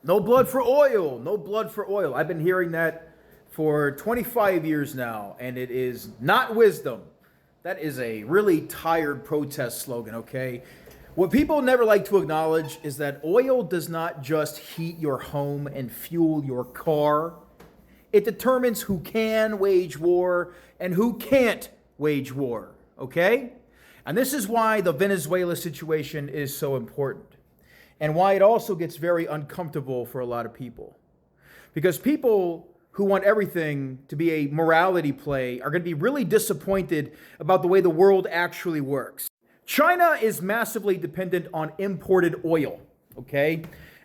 No blood for oil. No blood for oil. I've been hearing that for 25 years now, and it is not wisdom. That is a really tired protest slogan, okay? What people never like to acknowledge is that oil does not just heat your home and fuel your car. It determines who can wage war and who can't wage war, okay? And this is why the Venezuela situation is so important, and why it also gets very uncomfortable for a lot of people. Because people who want everything to be a morality play are going to be really disappointed about the way the world actually works. China is massively dependent on imported oil, okay?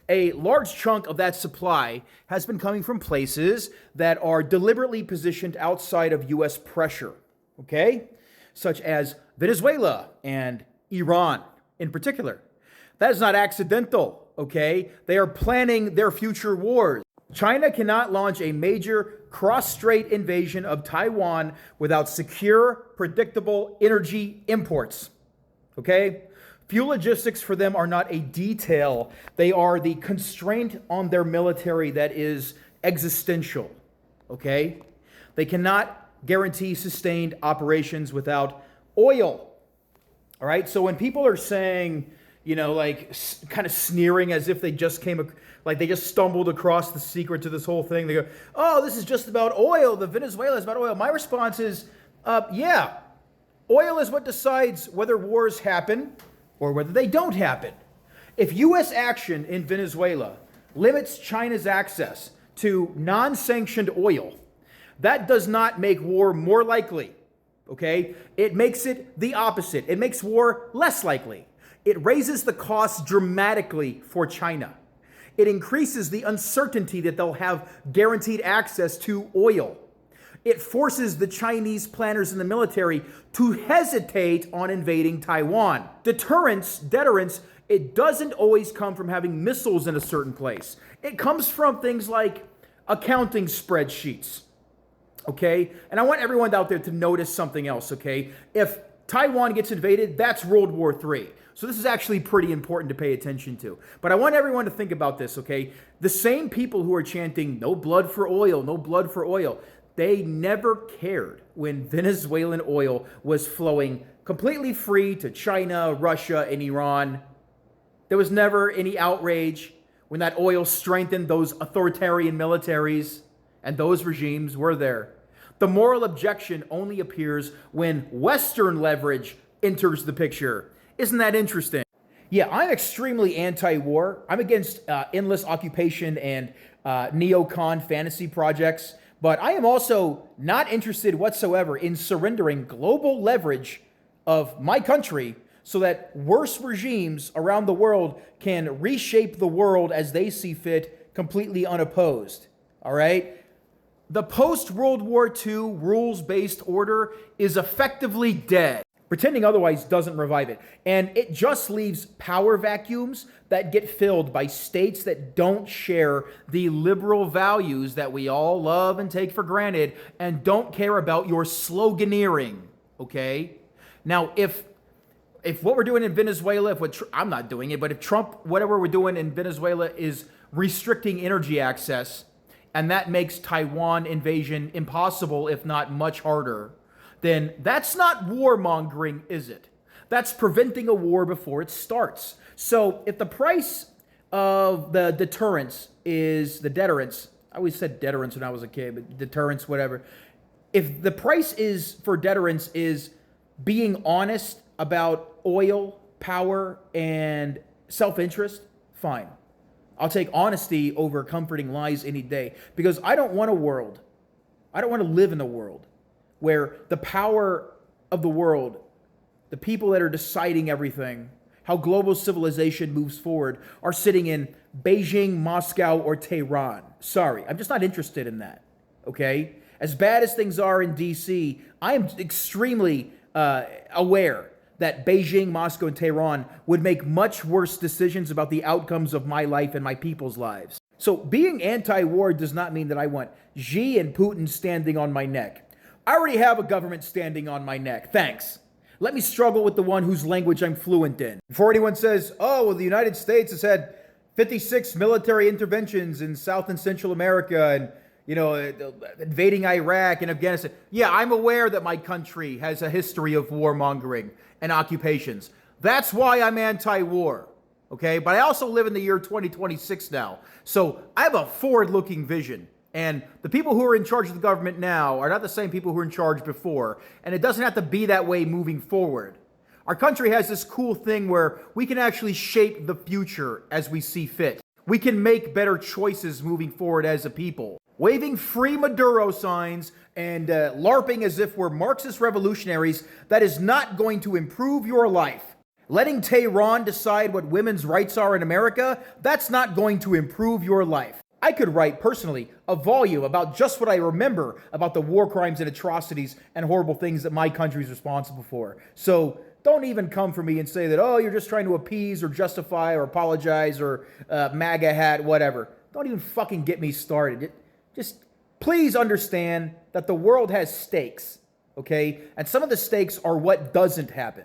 A large chunk of that supply has been coming from places that are deliberately positioned outside of US pressure, okay? Such as Venezuela and Iran in particular. That is not accidental, okay? They are planning their future wars. China cannot launch a major cross-strait invasion of Taiwan without secure, predictable energy imports, okay? Fuel logistics for them are not a detail. They are the constraint on their military that is existential, okay? They cannot guarantee sustained operations without oil, all right? So when people are saying, like kind of sneering as if they just like they just stumbled across the secret to this whole thing. They go, oh, this is just about oil. The Venezuela is about oil. My response is, yeah, oil is what decides whether wars happen or whether they don't happen. If U.S. action in Venezuela limits China's access to non-sanctioned oil, that does not make war more likely, okay? It makes it the opposite. It makes war less likely. It raises the costs dramatically for China. It increases the uncertainty that they'll have guaranteed access to oil. It forces the Chinese planners in the military to hesitate on invading Taiwan. Deterrence, it doesn't always come from having missiles in a certain place. It comes from things like accounting spreadsheets, okay? And I want everyone out there to notice something else, okay? If Taiwan gets invaded, that's World War III. So this is actually pretty important to pay attention to. But I want everyone to think about this, okay? The same people who are chanting, no blood for oil, no blood for oil, they never cared when Venezuelan oil was flowing completely free to China, Russia, and Iran. There was never any outrage when that oil strengthened those authoritarian militaries, and those regimes were there. The moral objection only appears when Western leverage enters the picture. Isn't that interesting? Yeah, I'm extremely anti-war. I'm against endless occupation and neocon fantasy projects. But I am also not interested whatsoever in surrendering global leverage of my country so that worse regimes around the world can reshape the world as they see fit, completely unopposed. All right? The post-World War II rules-based order is effectively dead. Pretending otherwise doesn't revive it. And it just leaves power vacuums that get filled by states that don't share the liberal values that we all love and take for granted and don't care about your sloganeering, okay? Now, if what we're doing in Venezuela, I'm not doing it, but if Trump, whatever we're doing in Venezuela is restricting energy access, and that makes Taiwan invasion impossible, if not much harder, then that's not warmongering, is it? That's preventing a war before it starts. So if the price of the deterrence is the deterrence, I always said deterrence when I was a kid, but deterrence, whatever. If the price is for deterrence is being honest about oil, power, and self-interest, fine. I'll take honesty over comforting lies any day, because I don't want to live in a world where the power of the world, the people that are deciding everything, how global civilization moves forward, are sitting in Beijing, Moscow, or Tehran. Sorry, I'm just not interested in that, okay? As bad as things are in DC, I am extremely aware that Beijing, Moscow, and Tehran would make much worse decisions about the outcomes of my life and my people's lives. So being anti-war does not mean that I want Xi and Putin standing on my neck. I already have a government standing on my neck. Thanks. Let me struggle with the one whose language I'm fluent in. Before anyone says, oh, well, the United States has had 56 military interventions in South and Central America and, invading Iraq and Afghanistan. Yeah, I'm aware that my country has a history of warmongering and occupations. That's why I'm anti-war. Okay, but I also live in the year 2026 now. So I have a forward-looking vision. And the people who are in charge of the government now are not the same people who were in charge before. And it doesn't have to be that way moving forward. Our country has this cool thing where we can actually shape the future as we see fit. We can make better choices moving forward as a people. Waving free Maduro signs and LARPing as if we're Marxist revolutionaries, that is not going to improve your life. Letting Tehran decide what women's rights are in America, that's not going to improve your life. I could write, personally, a volume about just what I remember about the war crimes and atrocities and horrible things that my country is responsible for. So don't even come for me and say that, oh, you're just trying to appease or justify or apologize or MAGA hat, whatever. Don't even fucking get me started. Just please understand that the world has stakes, okay? And some of the stakes are what doesn't happen.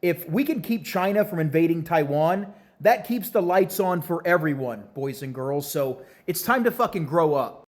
If we can keep China from invading Taiwan, that keeps the lights on for everyone, boys and girls. So it's time to fucking grow up.